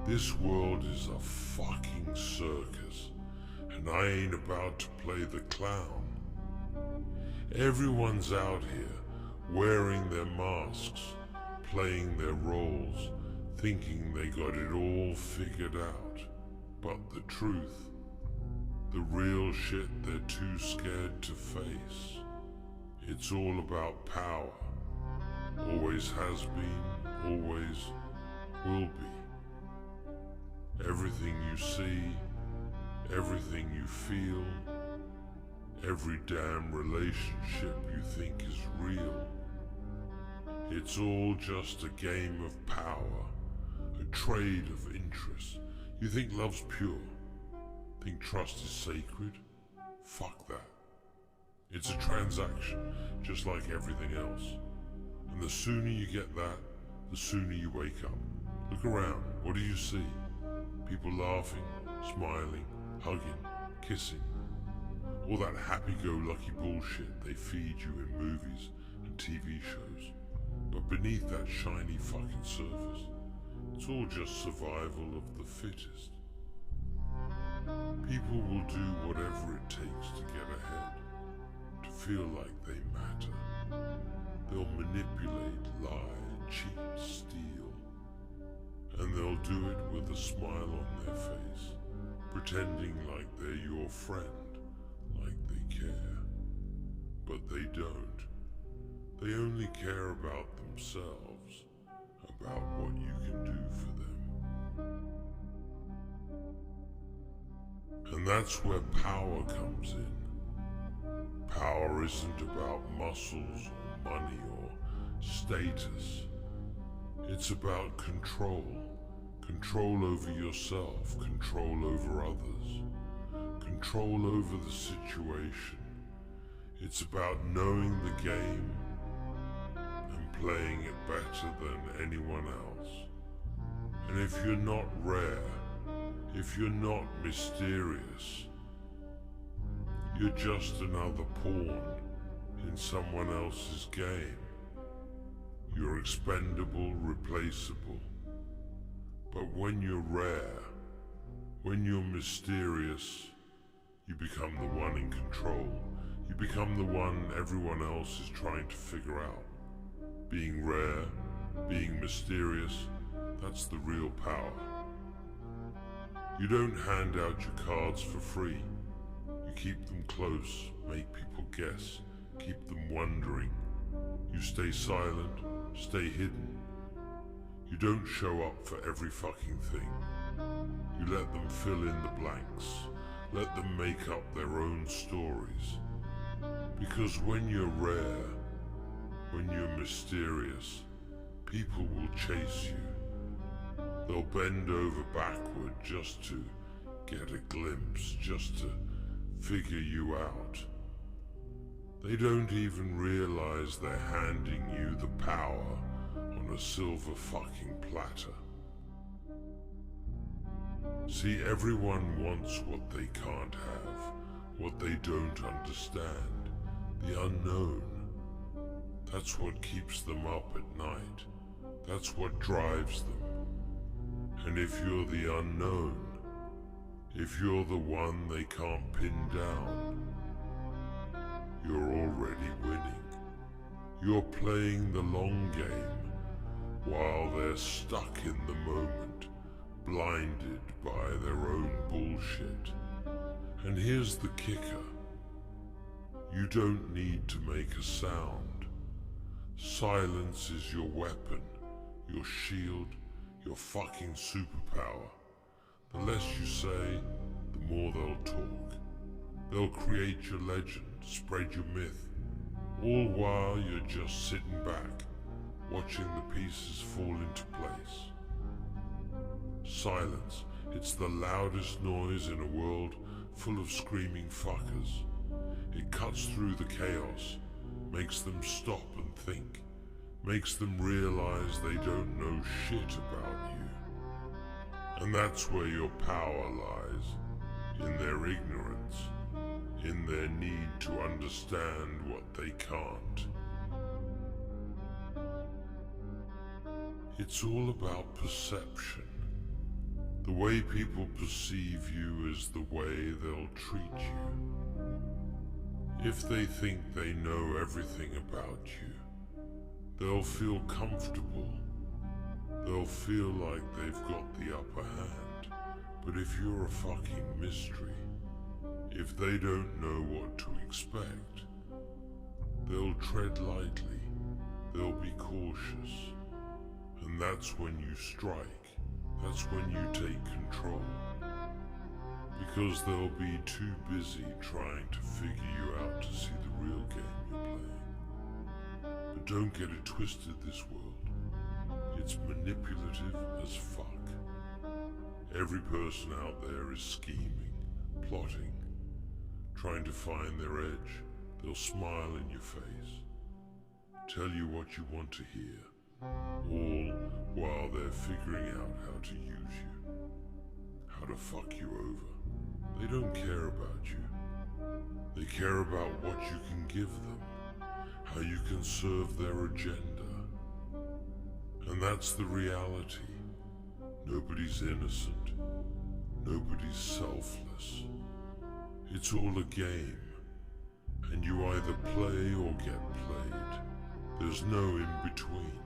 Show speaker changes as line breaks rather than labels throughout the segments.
This world is a fucking circus, and I ain't about to play the clown. Everyone's out here, wearing their masks, playing their roles, thinking they got it all figured out. But the truth, the real shit they're too scared to face. It's all about power. Always has been, always will be. Everything you see, everything you feel, every damn relationship you think is real. It's all just a game of power, a trade of interest. You think love's pure? Think trust is sacred? Fuck that. It's a transaction, just like everything else. And the sooner you get that, the sooner you wake up. Look around, what do you see? People laughing, smiling, hugging, kissing. All that happy-go-lucky bullshit they feed you in movies and TV shows. But beneath that shiny fucking surface, it's all just survival of the fittest. People will do whatever it takes to get ahead, to feel like they matter. They'll manipulate, lie, cheat, steal. And they'll do it with a smile on their face, pretending like they're your friend, like they care. But they don't. They only care about themselves, about what you can do for them. And that's where power comes in. Power isn't about muscles or money or status. It's about control. Control over yourself, control over others, control over the situation. It's about knowing the game and playing it better than anyone else. And if you're not rare, if you're not mysterious, you're just another pawn in someone else's game. You're expendable, replaceable. But when you're rare, when you're mysterious, you become the one in control. You become the one everyone else is trying to figure out. Being rare, being mysterious, that's the real power. You don't hand out your cards for free. You keep them close, make people guess, keep them wondering. You stay silent, stay hidden. You don't show up for every fucking thing. You let them fill in the blanks. Let them make up their own stories. Because when you're rare, when you're mysterious, people will chase you. They'll bend over backward just to get a glimpse, just to figure you out. They don't even realize they're handing you the power on a silver fucking platter. See, everyone wants what they can't have, what they don't understand, the unknown. That's what keeps them up at night. That's what drives them. And if you're the unknown, if you're the one they can't pin down, you're already winning. You're playing the long game while they're stuck in the moment, blinded by their own bullshit. And here's the kicker. You don't need to make a sound. Silence is your weapon, your shield, your fucking superpower. The less you say, the more they'll talk. They'll create your legend, spread your myth, all while you're just sitting back, watching the pieces fall into place. Silence, it's the loudest noise in a world full of screaming fuckers. It cuts through the chaos, makes them stop and think, makes them realize they don't know shit about you. And that's where your power lies, in their ignorance, in their need to understand what they can't. It's all about perception. The way people perceive you is the way they'll treat you. If they think they know everything about you, they'll feel comfortable. They'll feel like they've got the upper hand. But if you're a fucking mystery, if they don't know what to expect, they'll tread lightly, they'll be cautious. And that's when you strike, that's when you take control. Because they'll be too busy trying to figure you out to see the real game you're playing. But don't get it twisted, this world. It's manipulative as fuck. Every person out there is scheming, plotting, trying to find their edge. They'll smile in your face, tell you what you want to hear, all while they're figuring out how to use you, how to fuck you over. They don't care about you. They care about what you can give them, how you can serve their agenda. And that's the reality. Nobody's innocent. Nobody's selfless. It's all a game, and you either play or get played. There's no in between.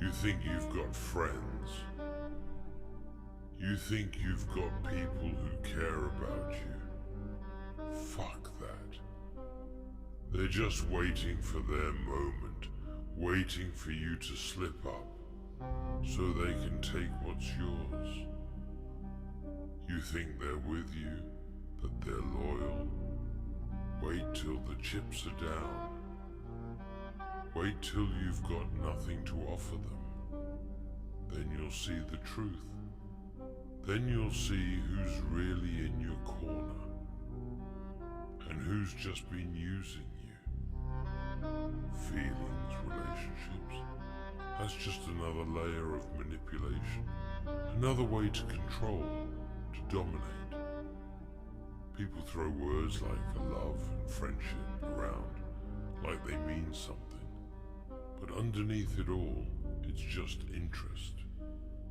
You think you've got friends. You think you've got people who care about you. Fuck that. They're just waiting for their moment, waiting for you to slip up, so they can take what's yours. You think they're with you, that they're loyal. Wait till the chips are down. Wait till you've got nothing to offer them. Then you'll see the truth. Then you'll see who's really in your corner, and who's just been using you. Feelings, relationships, that's just another layer of manipulation, another way to control, to dominate. People throw words like love and friendship around like they mean something, but underneath it all, it's just interest.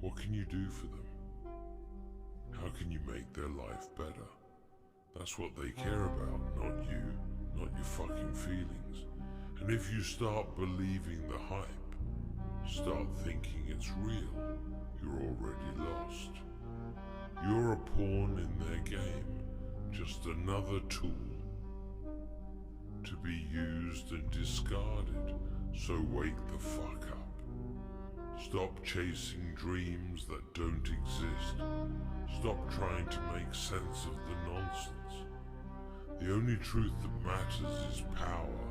What can you do for them? How can you make their life better? That's what they care about, not you, not your fucking feelings. And if you start believing the hype, start thinking it's real, you're already lost. You're a pawn in their game, just another tool to be used and discarded, so wake the fuck up. Stop chasing dreams that don't exist. Stop trying to make sense of the nonsense. The only truth that matters is power.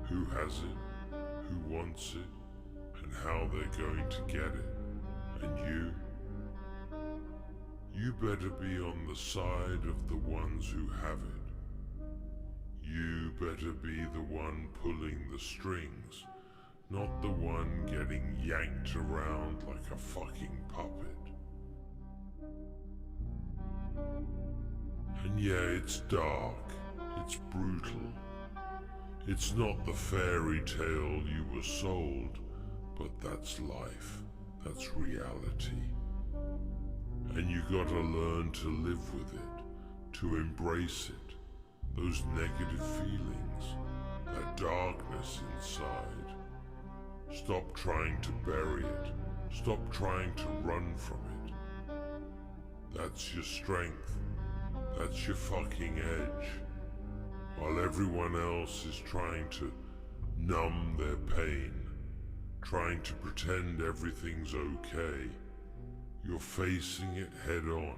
Who has it, who wants it, and how they're going to get it. And you better be on the side of the ones who have it. You better be the one pulling the strings, not the one getting yanked around like a fucking puppet. And yeah, it's dark, it's brutal. It's not the fairy tale you were sold, but that's life, that's reality. And you gotta learn to live with it, to embrace it, those negative feelings, that darkness inside. Stop trying to bury it, stop trying to run from it. That's your strength, that's your fucking edge. While everyone else is trying to numb their pain, trying to pretend everything's okay, you're facing it head on.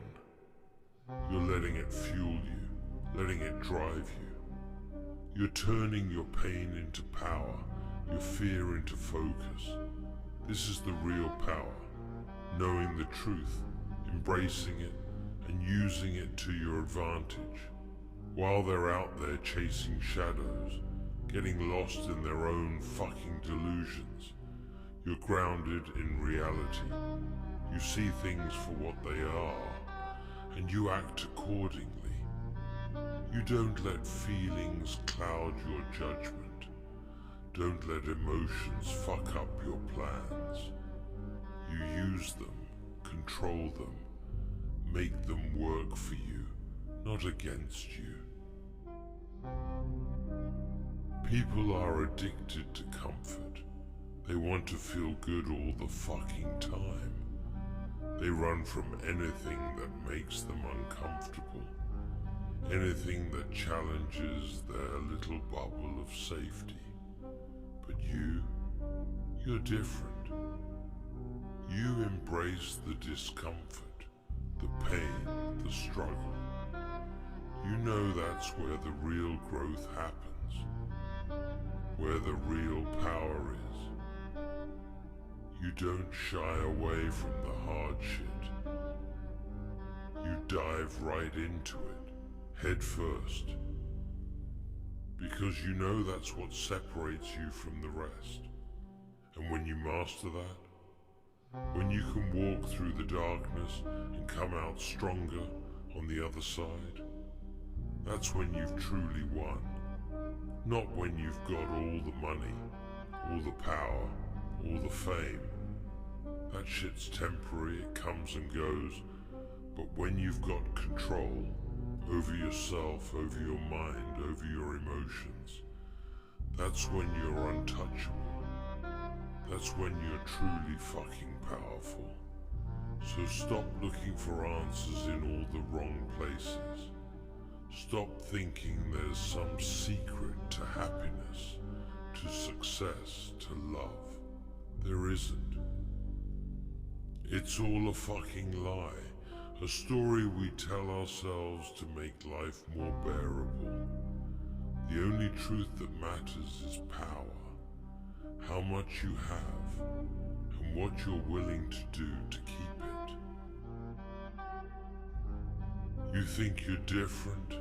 You're letting it fuel you, letting it drive you. You're turning your pain into power, your fear into focus. This is the real power, knowing the truth, embracing it, and using it to your advantage. While they're out there chasing shadows, getting lost in their own fucking delusions, you're grounded in reality. You see things for what they are, and you act accordingly. You don't let feelings cloud your judgment. Don't let emotions fuck up your plans. You use them, control them, make them work for you, not against you. People are addicted to comfort. They want to feel good all the fucking time. They run from anything that makes them uncomfortable, anything that challenges their little bubble of safety. But you're different. You embrace the discomfort, the pain, the struggle. You know that's where the real growth happens, where the real power is. You don't shy away from the hard shit. You dive right into it, head first, because you know that's what separates you from the rest. And when you master that, when you can walk through the darkness and come out stronger on the other side, that's when you've truly won. Not when you've got all the money, all the power, all the fame. That shit's temporary, it comes and goes. But when you've got control over yourself, over your mind, over your emotions, that's when you're untouchable. That's when you're truly fucking powerful. So stop looking for answers in all the wrong places. Stop thinking there's some secret to happiness, to success, to love. There isn't. It's all a fucking lie, a story we tell ourselves to make life more bearable. The only truth that matters is power, how much you have, and what you're willing to do to keep it. You think you're different?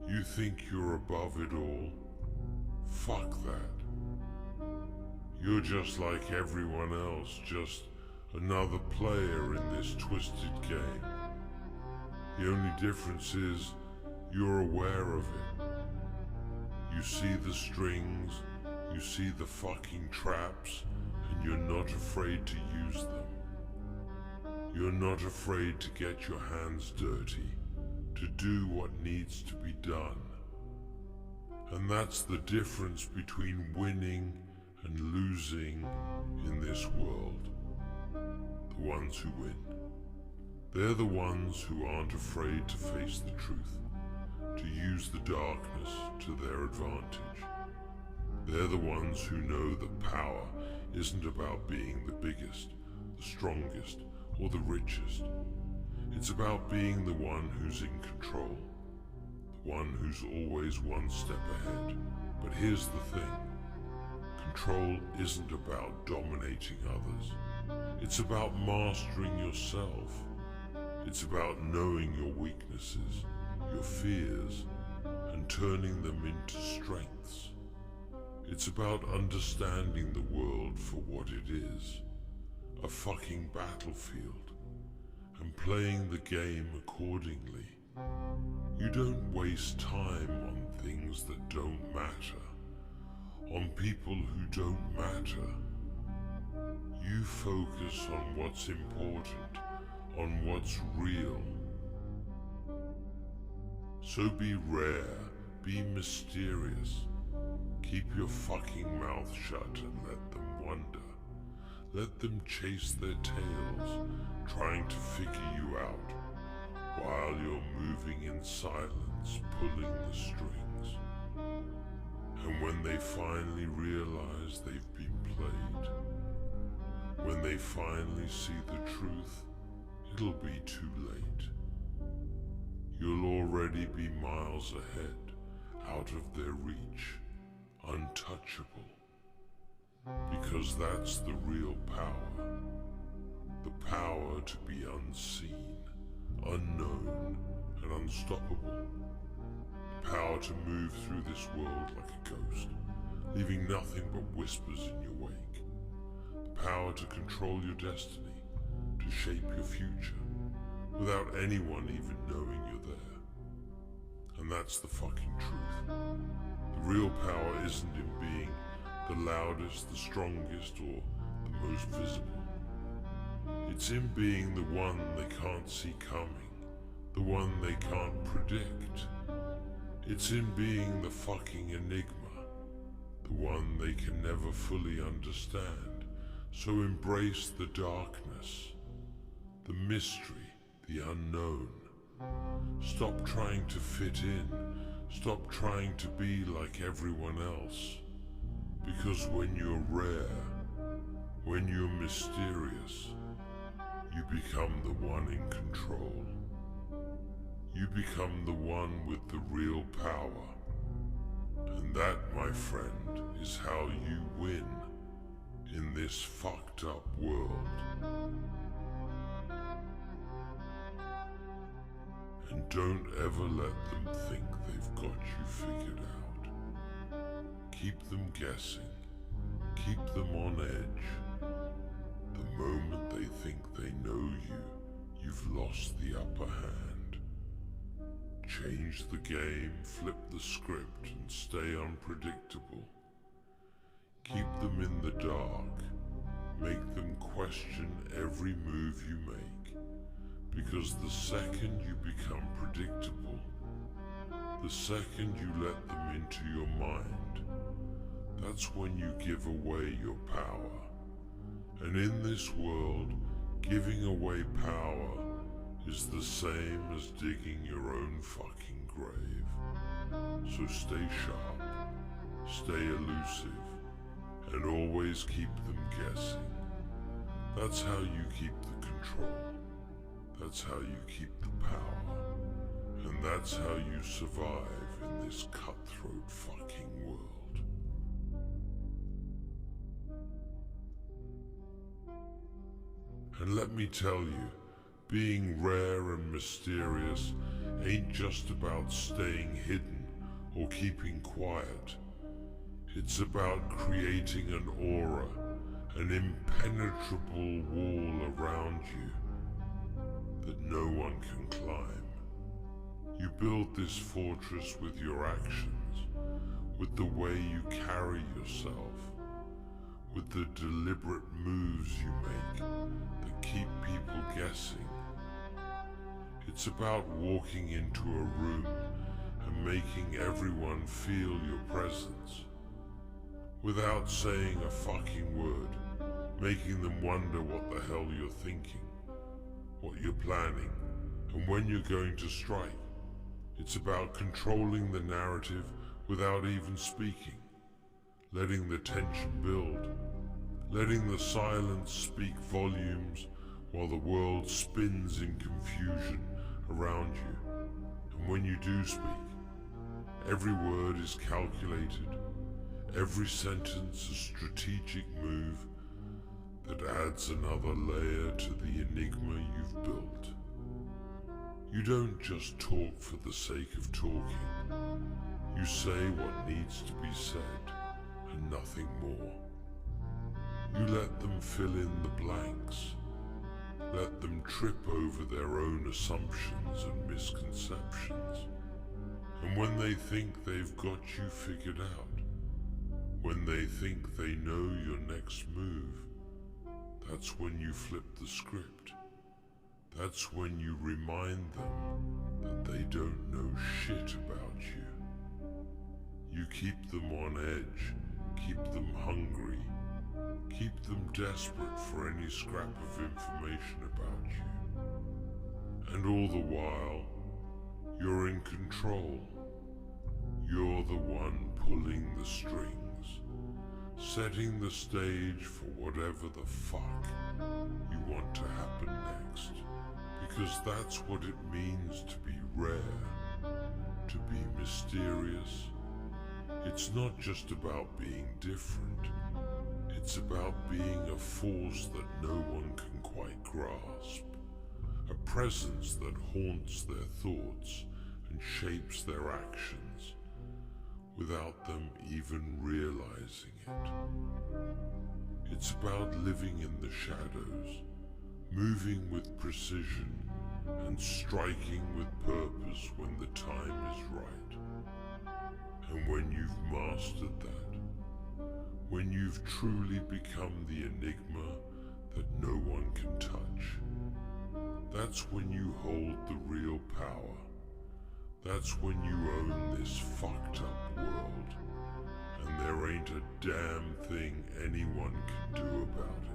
You think you're above it all? Fuck that. You're just like everyone else, just another player in this twisted game. The only difference is you're aware of it. You see the strings, you see the fucking traps, and you're not afraid to use them. You're not afraid to get your hands dirty, to do what needs to be done. And that's the difference between winning and losing in this world. The ones who win, they're the ones who aren't afraid to face the truth, to use the darkness to their advantage. They're the ones who know that power isn't about being the biggest, the strongest, or the richest. It's about being the one who's in control, the one who's always one step ahead. But here's the thing. Control isn't about dominating others. It's about mastering yourself. It's about knowing your weaknesses, your fears, and turning them into strengths. It's about understanding the world for what it is, a fucking battlefield, and playing the game accordingly. You don't waste time on things that don't matter, on people who don't matter. You focus on what's important, on what's real. So be rare, be mysterious. Keep your fucking mouth shut and let them wonder. Let them chase their tails, trying to figure you out, while you're moving in silence, pulling the strings. And when they finally realize they've been played, when they finally see the truth, it'll be too late. You'll already be miles ahead, out of their reach, untouchable. Because that's the real power. The power to be unseen, unknown, and unstoppable. The power to move through this world like a ghost, leaving nothing but whispers in your wake. The power to control your destiny, to shape your future, without anyone even knowing you're there. And that's the fucking truth. The real power isn't in being the loudest, the strongest, or the most visible. It's in being the one they can't see coming, the one they can't predict. It's in being the fucking enigma, the one they can never fully understand. So embrace the darkness, the mystery, the unknown. Stop trying to fit in. Stop trying to be like everyone else. Because when you're rare, when you're mysterious, you become the one in control. You become the one with the real power. And that, my friend, is how you win in this fucked up world. And don't ever let them think they've got you figured out. Keep them guessing. Keep them on edge. The moment they think they know you, you've lost the upper hand. Change the game, flip the script, and stay unpredictable. Keep them in the dark. Make them question every move you make. Because the second you become predictable, the second you let them into your mind, that's when you give away your power. And in this world, giving away power is the same as digging your own fucking grave. So stay sharp, stay elusive, and always keep them guessing. That's how you keep the control. That's how you keep the power. And that's how you survive in this cutthroat fucking world. And let me tell you, being rare and mysterious ain't just about staying hidden or keeping quiet. It's about creating an aura, an impenetrable wall around you that no one can climb. You build this fortress with your actions, with the way you carry yourself, with the deliberate moves you make that keep people guessing. It's about walking into a room and making everyone feel your presence, without saying a fucking word, making them wonder what the hell you're thinking, what you're planning, and when you're going to strike. It's about controlling the narrative without even speaking, letting the tension build, letting the silence speak volumes while the world spins in confusion around you. And when you do speak, every word is calculated, every sentence a strategic move that adds another layer to the enigma you've built. You don't just talk for the sake of talking. You say what needs to be said and nothing more. You let them fill in the blanks. Let them trip over their own assumptions and misconceptions. And when they think they've got you figured out, when they think they know your next move, that's when you flip the script. That's when you remind them that they don't know shit about you. You keep them on edge, keep them hungry, keep them desperate for any scrap of information about you. And all the while, you're in control. You're the one pulling the strings, setting the stage for whatever the fuck you want to happen next. Because that's what it means to be rare, to be mysterious. It's not just about being different. It's about being a force that no one can quite grasp. A presence that haunts their thoughts and shapes their actions without them even realizing it. It's about living in the shadows, moving with precision and striking with purpose when the time is right. And when you've mastered that, when you've truly become the enigma that no one can touch. That's when you hold the real power. That's when you own this fucked up world. And there ain't a damn thing anyone can do about it.